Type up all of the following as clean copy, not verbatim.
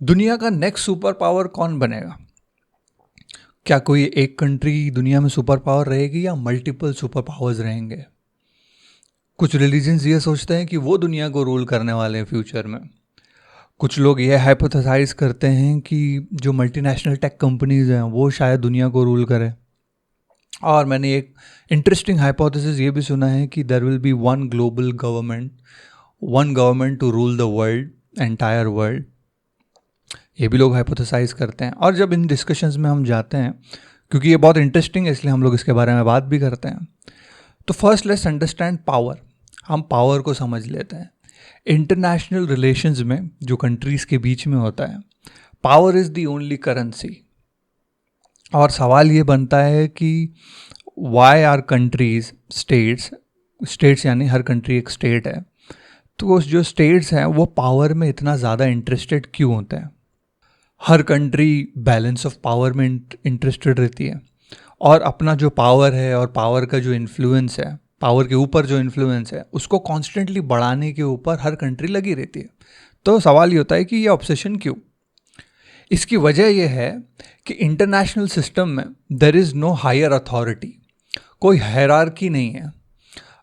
दुनिया का next super power कौन बनेगा? क्या कोई एक कंट्री दुनिया में सुपर पावर रहेगी या मल्टीपल सुपर पावर्स रहेंगे? कुछ रिलीजन्स ये सोचते हैं कि वो दुनिया को रूल करने वाले हैं फ्यूचर में। कुछ लोग ये हाइपोथेसाइज करते हैं कि जो मल्टीनेशनल टेक कंपनीज हैं वो शायद दुनिया को रूल करें। और मैंने एक इंटरेस्टिंग हाइपोथेसिस ये भी सुना है कि there will be one global government, one government to rule the world, entire world. ये भी लोग हाइपोथेसाइज करते हैं। और जब इन डिस्कशंस में हम जाते हैं, क्योंकि ये बहुत इंटरेस्टिंग है इसलिए हम लोग इसके बारे में बात भी करते हैं। तो फर्स्ट लेट्स अंडरस्टैंड पावर। हम पावर को समझ लेते हैं। इंटरनेशनल रिलेशंस में जो कंट्रीज़ के बीच में होता है, power is the only currency. और सवाल ये बनता है कि वाई आर कंट्रीज स्टेट्स यानी हर कंट्री एक स्टेट है, तो जो स्टेट्स हैं वो पावर में इतना ज़्यादा इंटरेस्टेड क्यों होते हैं? हर कंट्री बैलेंस ऑफ पावर में इंटरेस्टेड रहती है और अपना जो पावर है और पावर का जो इन्फ्लुएंस है, पावर के ऊपर जो इन्फ्लुएंस है, उसको कॉन्स्टेंटली बढ़ाने के ऊपर हर कंट्री लगी रहती है। तो सवाल ये होता है कि ये ऑब्सेशन क्यों? इसकी वजह यह है कि इंटरनेशनल सिस्टम में there is no higher authority, कोई हायरार्की नहीं है।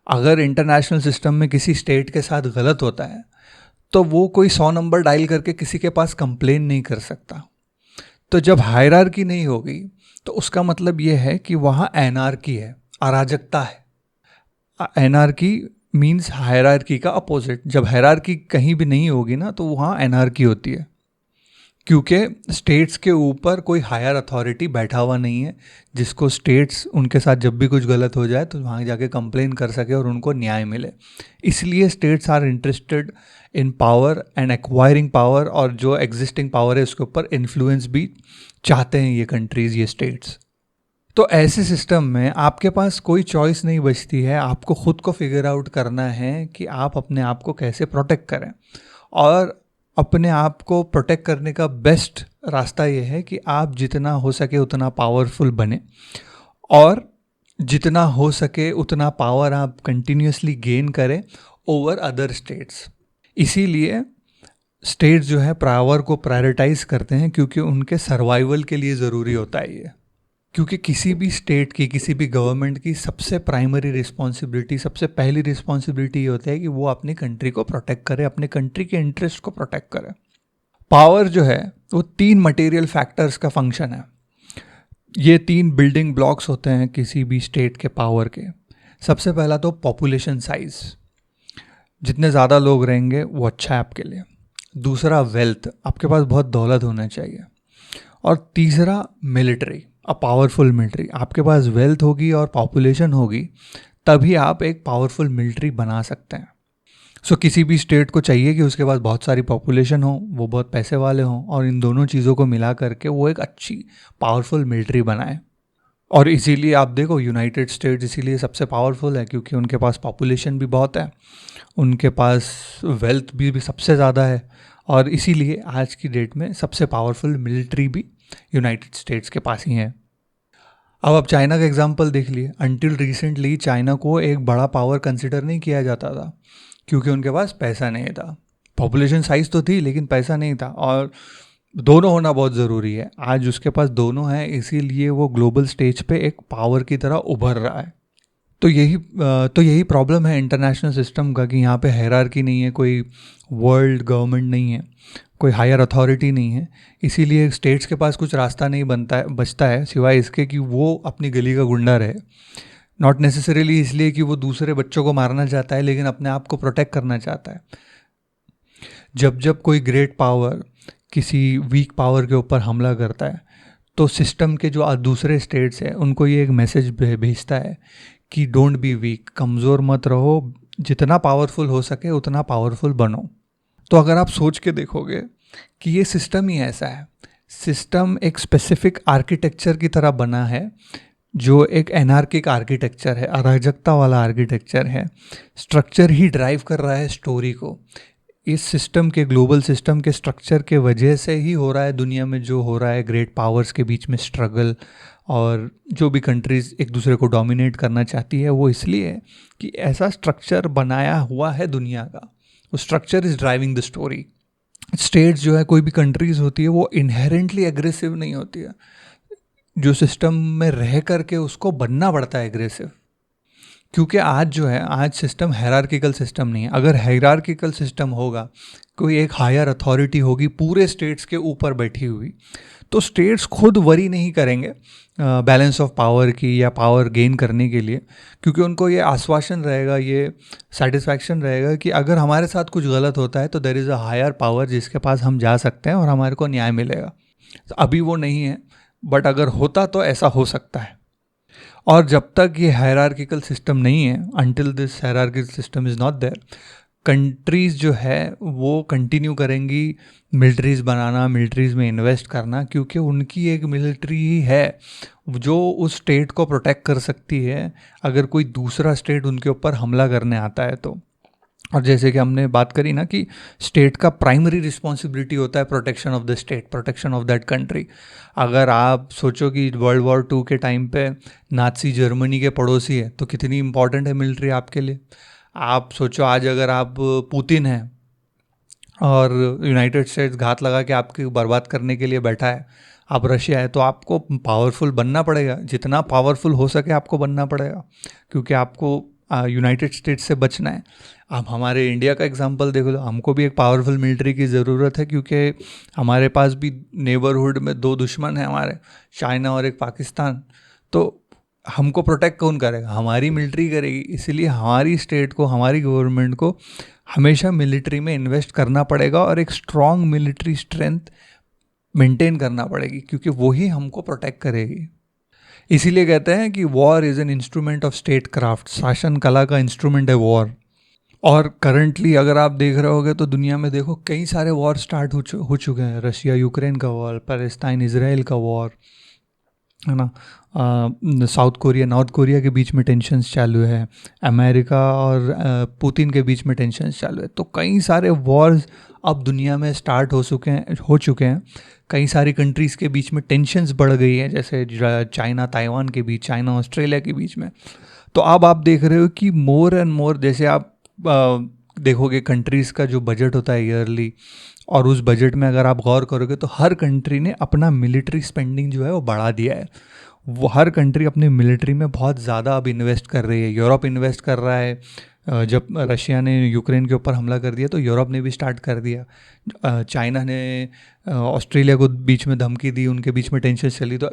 अगर इंटरनेशनल सिस्टम में किसी स्टेट के साथ गलत होता है तो वो कोई 100 नंबर डायल करके किसी के पास कंप्लेन नहीं कर सकता। तो जब हायरार्की नहीं होगी तो उसका मतलब ये है कि वहाँ एनार्की है, अराजकता है। एनार्की मीन्स हायरार्की का अपोजिट। जब हायरार्की कहीं भी नहीं होगी ना तो वहाँ एनार्की होती है, क्योंकि स्टेट्स के ऊपर कोई हायर अथॉरिटी बैठा हुआ नहीं है जिसको स्टेट्स उनके साथ जब भी कुछ गलत हो जाए तो वहाँ जाके कंप्लेन कर सके और उनको न्याय मिले। इसलिए states are interested in power and acquiring power, और जो एग्जिस्टिंग पावर है उसके ऊपर इन्फ्लुएंस भी चाहते हैं ये कंट्रीज़, ये स्टेट्स। तो ऐसे सिस्टम में आपके पास कोई चॉइस नहीं बचती है, आपको खुद को फिगर आउट करना है कि आप अपने आप को कैसे प्रोटेक्ट करें। और अपने आप को प्रोटेक्ट करने का बेस्ट रास्ता ये है कि आप जितना हो सके उतना पावरफुल बने, और जितना हो सके उतना पावर आप कंटिन्यूसली गेन करें ओवर अदर स्टेट्स। इसीलिए स्टेट्स जो है पावर को प्रायोरिटाइज करते हैं, क्योंकि उनके सर्वाइवल के लिए ज़रूरी होता है ये। क्योंकि किसी भी स्टेट की, किसी भी गवर्नमेंट की सबसे प्राइमरी रिस्पॉन्सिबिलिटी, सबसे पहली रिस्पॉन्सिबिलिटी ये होती है कि वो अपनी कंट्री को प्रोटेक्ट करे, अपने कंट्री के इंटरेस्ट को प्रोटेक्ट करे। पावर जो है वो 3 मटेरियल फैक्टर्स का फंक्शन है। ये 3 बिल्डिंग ब्लॉक्स होते हैं किसी भी स्टेट के पावर के। सबसे पहला तो पॉपुलेशन साइज, जितने ज़्यादा लोग रहेंगे वो अच्छा है आपके लिए। दूसरा वेल्थ, आपके पास बहुत दौलत होना चाहिए। और तीसरा मिलिट्री, अ पावरफुल मिलिट्री। आपके पास वेल्थ होगी और पॉपुलेशन होगी तभी आप एक पावरफुल मिलिट्री बना सकते हैं। सो किसी भी स्टेट को चाहिए कि उसके पास बहुत सारी पॉपुलेशन हो, वो बहुत पैसे वाले हों, और इन दोनों चीज़ों को मिला करके वो एक अच्छी पावरफुल मिलिट्री बनाए। और इसीलिए आप देखो यूनाइटेड स्टेट्स इसीलिए सबसे पावरफुल है, क्योंकि उनके पास पॉपुलेशन भी बहुत है, उनके पास वेल्थ भी सबसे ज़्यादा है, और इसीलिए आज की डेट में सबसे पावरफुल मिलिट्री भी यूनाइटेड स्टेट्स के पास ही है। अब आप चाइना का एग्जांपल देख लिए। अनटिल रिसेंटली चाइना को एक बड़ा पावर कंसिडर नहीं किया जाता था, क्योंकि उनके पास पैसा नहीं था। पॉपुलेशन साइज तो थी लेकिन पैसा नहीं था, और दोनों होना बहुत ज़रूरी है। आज उसके पास दोनों हैं, इसीलिए वो ग्लोबल स्टेज पे एक पावर की तरह उभर रहा है। तो यही प्रॉब्लम है इंटरनेशनल सिस्टम का, कि यहाँ पे हायरार्की नहीं है, कोई वर्ल्ड गवर्नमेंट नहीं है, कोई हायर अथॉरिटी नहीं है। इसीलिए स्टेट्स के पास कुछ रास्ता नहीं बचता है सिवाय इसके कि वो अपनी गली का गुंडा रहे। नॉट नेसेसरीली इसलिए कि वो दूसरे बच्चों को मारना चाहता है, लेकिन अपने आप को प्रोटेक्ट करना चाहता है। जब जब कोई ग्रेट पावर किसी वीक पावर के ऊपर हमला करता है तो सिस्टम के जो दूसरे स्टेट्स हैं उनको ये एक मैसेज भेजता है कि डोंट बी वीक, कमज़ोर मत रहो, जितना पावरफुल हो सके उतना पावरफुल बनो। तो अगर आप सोच के देखोगे कि ये सिस्टम ही ऐसा है, सिस्टम एक स्पेसिफिक आर्किटेक्चर की तरह बना है, जो एक एनार्किक आर्किटेक्चर है, अराजकता वाला आर्किटेक्चर है। स्ट्रक्चर ही ड्राइव कर रहा है स्टोरी को। इस सिस्टम के, ग्लोबल सिस्टम के स्ट्रक्चर के वजह से ही हो रहा है दुनिया में जो हो रहा है, ग्रेट पावर्स के बीच में स्ट्रगल, और जो भी कंट्रीज़ एक दूसरे को डोमिनेट करना चाहती है वो इसलिए है कि ऐसा स्ट्रक्चर बनाया हुआ है दुनिया का। वो structure is driving the story. States जो है, कोई भी कंट्रीज होती है, वो इनहेरेंटली एग्रेसिव नहीं होती है। जो सिस्टम में रह करके उसको बनना पड़ता है एग्रेसिव, क्योंकि आज जो है, आज सिस्टम हायरार्किकल सिस्टम नहीं है। अगर हायरार्किकल सिस्टम होगा, कोई एक हायर अथॉरिटी होगी पूरे स्टेट्स के ऊपर बैठी हुई, तो स्टेट्स खुद वरी नहीं करेंगे बैलेंस ऑफ पावर की या पावर गेन करने के लिए, क्योंकि उनको ये आश्वासन रहेगा, ये सेटिस्फैक्शन रहेगा कि अगर हमारे साथ कुछ गलत होता है तो there is a higher power जिसके पास हम जा सकते हैं और हमारे को न्याय मिलेगा। तो अभी वो नहीं है, बट अगर होता तो ऐसा हो सकता है। और जब तक ये हायरार्किकल सिस्टम नहीं है, until this hierarchical system is not there, countries जो है वो कंटिन्यू करेंगी मिलिट्रीज़ बनाना, मिलिट्रीज़ में इन्वेस्ट करना, क्योंकि उनकी एक मिलिट्री ही है जो उस स्टेट को प्रोटेक्ट कर सकती है अगर कोई दूसरा स्टेट उनके ऊपर हमला करने आता है तो। और जैसे कि हमने बात करी ना कि स्टेट का प्राइमरी रिस्पॉन्सिबिलिटी होता है protection of the state, protection of that country. अगर आप सोचो कि वर्ल्ड वॉर 2 के टाइम पे नाज़ी जर्मनी के पड़ोसी है तो कितनी इंपॉर्टेंट है मिलिट्री आपके लिए। आप सोचो आज अगर आप पुतिन हैं और यूनाइटेड स्टेट्स घात लगा के आपकी बर्बाद करने के लिए बैठा है, आप रशिया है, तो आपको पावरफुल बनना पड़ेगा, जितना पावरफुल हो सके आपको बनना पड़ेगा, क्योंकि आपको यूनाइटेड स्टेट्स से बचना है। आप हमारे इंडिया का एग्जांपल देख लो, हमको भी एक पावरफुल मिलिट्री की ज़रूरत है, क्योंकि हमारे पास भी नेबरहुड में 2 दुश्मन हैं हमारे, चाइना और एक पाकिस्तान। तो हमको प्रोटेक्ट कौन करेगा? हमारी मिलिट्री करेगी। इसीलिए हमारी स्टेट को, हमारी गवर्नमेंट को हमेशा मिलिट्री में इन्वेस्ट करना पड़ेगा और एक स्ट्रॉन्ग मिलिट्री स्ट्रेंथ मेंटेन करना पड़ेगी, क्योंकि वही हमको प्रोटेक्ट करेगी। इसीलिए कहते हैं कि war is an instrument of state craft, शासन कला का इंस्ट्रूमेंट है वॉर। और करंटली अगर आप देख रहे होगे तो दुनिया में देखो कई सारे वॉर स्टार्ट हो चुके हैं। रशिया यूक्रेन का वॉर, पैलेस्टाइन इसराइल का वॉर, है ना, साउथ कोरिया नॉर्थ कोरिया के बीच में टेंशन्स चालू है, अमेरिका और पुतिन के बीच में टेंशन्स चालू है। तो कई सारे वॉर्स अब दुनिया में स्टार्ट हो चुके हैं। कई सारी कंट्रीज़ के बीच में टेंशन्स बढ़ गई है, जैसे चाइना ताइवान के बीच, चाइना ऑस्ट्रेलिया के बीच में। तो अब आप देख रहे हो कि मोर एंड मोर, जैसे आप देखोगे कंट्रीज़ का जो बजट होता है ईयरली, और उस बजट में अगर आप गौर करोगे तो हर कंट्री ने अपना मिलिट्री स्पेंडिंग जो है वो बढ़ा दिया है। वो हर कंट्री अपने मिलिट्री में बहुत ज़्यादा अब इन्वेस्ट कर रही है। यूरोप इन्वेस्ट कर रहा है, जब रशिया ने यूक्रेन के ऊपर हमला कर दिया तो यूरोप ने भी स्टार्ट कर दिया। चाइना ने ऑस्ट्रेलिया को बीच में धमकी दी, उनके बीच में टेंशन चली, तो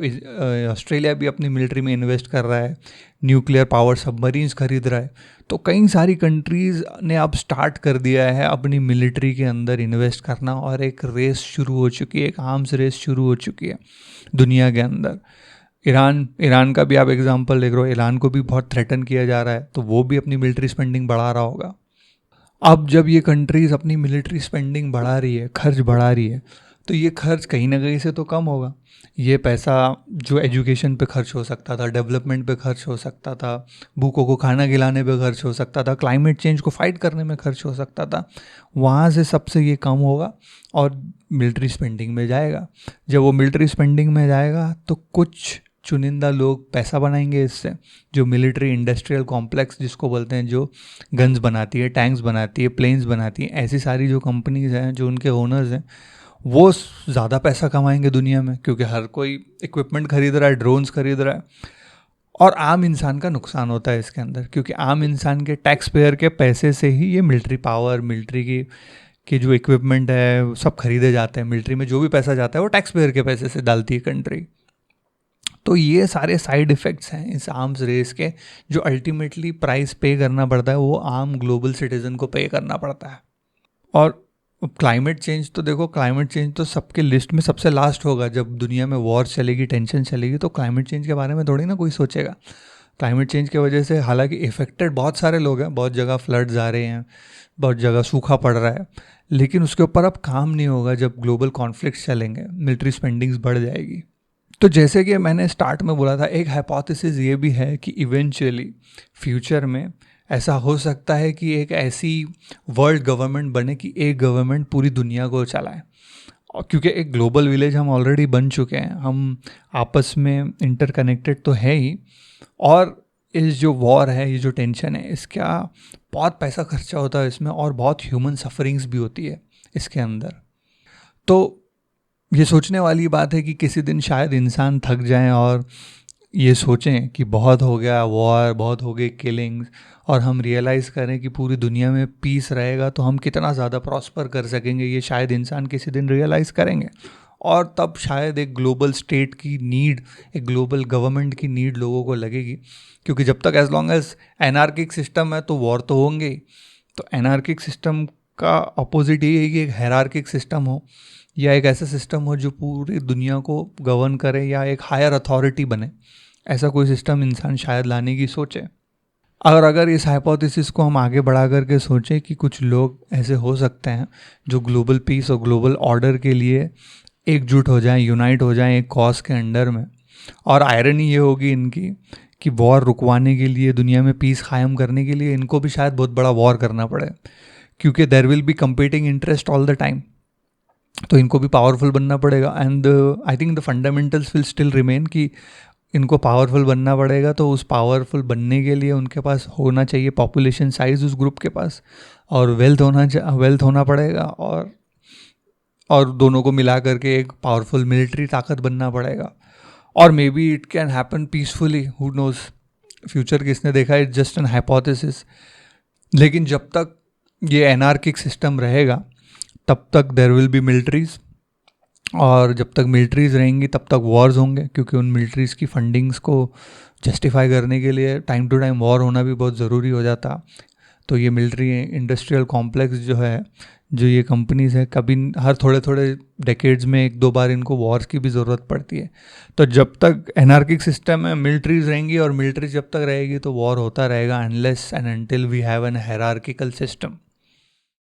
ऑस्ट्रेलिया भी अपनी मिलिट्री में इन्वेस्ट कर रहा है, न्यूक्लियर पावर सबमरीन्स खरीद रहा है। तो कई सारी कंट्रीज़ ने अब स्टार्ट कर दिया है अपनी मिलिट्री के अंदर इन्वेस्ट करना, और एक रेस शुरू हो चुकी है, एक आर्म्स रेस शुरू हो चुकी है दुनिया के अंदर। ईरान का भी आप एग्जांपल देख रहे हो, ईरान को भी बहुत थ्रेटन किया जा रहा है, तो वो भी अपनी मिलिट्री स्पेंडिंग बढ़ा रहा होगा। अब जब ये कंट्रीज़ अपनी मिलिट्री स्पेंडिंग बढ़ा रही है, खर्च बढ़ा रही है, तो ये खर्च कहीं ना कहीं से तो कम होगा। ये पैसा जो एजुकेशन पे खर्च हो सकता था, डेवलपमेंट पे खर्च हो सकता था, भूखों को खाना खिलाने पे खर्च हो सकता था, क्लाइमेट चेंज को फाइट करने में खर्च हो सकता था, वहाँ से सबसे ये कम होगा और मिलिट्री स्पेंडिंग में जाएगा। जब वो मिलिट्री स्पेंडिंग में जाएगा तो कुछ चुनिंदा लोग पैसा बनाएंगे इससे, जो मिलिट्री इंडस्ट्रियल कॉम्प्लेक्स जिसको बोलते हैं, जो गन्स बनाती है, टैंक्स बनाती है, प्लेन्स बनाती है, ऐसी सारी जो कंपनीज हैं, जो उनके ओनर्स हैं, वो ज़्यादा पैसा कमाएंगे दुनिया में, क्योंकि हर कोई इक्विपमेंट खरीद रहा है, ड्रोन्स खरीद रहा है। और आम इंसान का नुकसान होता है इसके अंदर, क्योंकि आम इंसान के टैक्स पेयर के पैसे से ही ये मिलिट्री पावर, मिलिट्री की जो इक्विपमेंट है सब खरीदे जाते हैं। मिलिट्री में जो भी पैसा जाता है वो टैक्स पेयर के पैसे से डालती है कंट्री। तो ये सारे साइड इफ़ेक्ट्स हैं इस आर्म्स रेस के, जो अल्टीमेटली प्राइस पे करना पड़ता है वो आम ग्लोबल सिटीज़न को पे करना पड़ता है। और क्लाइमेट चेंज तो देखो, क्लाइमेट चेंज तो सबके लिस्ट में सबसे लास्ट होगा। जब दुनिया में वॉर चलेगी, टेंशन चलेगी, तो क्लाइमेट चेंज के बारे में थोड़ी ना कोई सोचेगा। क्लाइमेट चेंज की वजह से हालांकि इफ़ेक्टेड बहुत सारे लोग हैं, बहुत जगह फ्लड्स आ रहे हैं, बहुत जगह सूखा पड़ रहा है, लेकिन उसके ऊपर अब काम नहीं होगा। जब ग्लोबल कॉन्फ्लिक्ट्स चलेंगे, मिलिट्री स्पेंडिंग्स बढ़ जाएगी। तो जैसे कि मैंने स्टार्ट में बोला था, एक हाइपोथेसिस ये भी है कि इवेंचुअली फ्यूचर में ऐसा हो सकता है कि एक ऐसी वर्ल्ड गवर्नमेंट बने कि एक गवर्नमेंट पूरी दुनिया को चलाए। और क्योंकि एक ग्लोबल विलेज हम ऑलरेडी बन चुके हैं, हम आपस में इंटरकनेक्टेड तो है ही, और इस जो वॉर है, ये जो टेंशन है, इसका बहुत पैसा खर्चा होता है इसमें, और बहुत ह्यूमन सफरिंग्स भी होती है इसके अंदर। तो ये सोचने वाली बात है कि किसी दिन शायद इंसान थक जाएं और ये सोचें कि बहुत हो गया वॉर, बहुत हो गई किलिंग्स, और हम रियलाइज़ करें कि पूरी दुनिया में पीस रहेगा तो हम कितना ज़्यादा प्रॉस्पर कर सकेंगे। ये शायद इंसान किसी दिन रियलाइज़ करेंगे, और तब शायद एक ग्लोबल स्टेट की नीड, एक ग्लोबल गवर्नमेंट की नीड लोगों को लगेगी। क्योंकि जब तक as long as anarchic system है तो वॉर तो होंगे ही। तो एनार्किक सिस्टम का अपोजिट यही है कि एक हायरार्किक सिस्टम हो, या एक ऐसा सिस्टम हो जो पूरी दुनिया को गवर्न करे, या एक हायर अथॉरिटी बने। ऐसा कोई सिस्टम इंसान शायद लाने की सोचे। अगर इस हाइपोथेसिस को हम आगे बढ़ा करके सोचें कि कुछ लोग ऐसे हो सकते हैं जो ग्लोबल पीस और ग्लोबल ऑर्डर के लिए एकजुट हो जाएं, यूनाइट हो जाएं एक कॉज के अंडर में, और आयरनी ये होगी इनकी कि वॉर रुकवाने के लिए, दुनिया में पीस कायम करने के लिए इनको भी शायद बहुत बड़ा वॉर करना पड़े, क्योंकि there will be competing interest all the time. तो इनको भी पावरफुल बनना पड़ेगा। And I think the fundamentals will still remain कि इनको पावरफुल बनना पड़ेगा। तो उस पावरफुल बनने के लिए उनके पास होना चाहिए पॉपुलेशन साइज उस ग्रुप के पास, और वेल्थ होना पड़ेगा, और दोनों को मिला करके एक पावरफुल मिलिट्री ताकत बनना पड़ेगा। और maybe it can happen peacefully, who knows, future किसने देखा, इट्स जस्ट एन हाइपोथेसिस। लेकिन जब तक ये एनार्किक सिस्टम रहेगा तब तक देयर विल बी मिलिट्रीज, और जब तक मिलिट्रीज रहेंगी तब तक वॉर्स होंगे, क्योंकि उन मिलिट्रीज की फंडिंग्स को जस्टिफाई करने के लिए टाइम टू टाइम वॉर होना भी बहुत ज़रूरी हो जाता। तो ये मिलिट्री इंडस्ट्रियल कॉम्प्लेक्स जो है, जो ये कंपनीज है, कभी हर थोड़े थोड़े डेकेड्स में एक दो बार इनको वॉर्स की भी ज़रूरत पड़ती है। तो जब तक एनार्किक सिस्टम में मिलिट्रीज रहेंगी और मिलिट्री जब तक रहेगी तो वॉर होता रहेगा, unless and until we have an hierarchical system.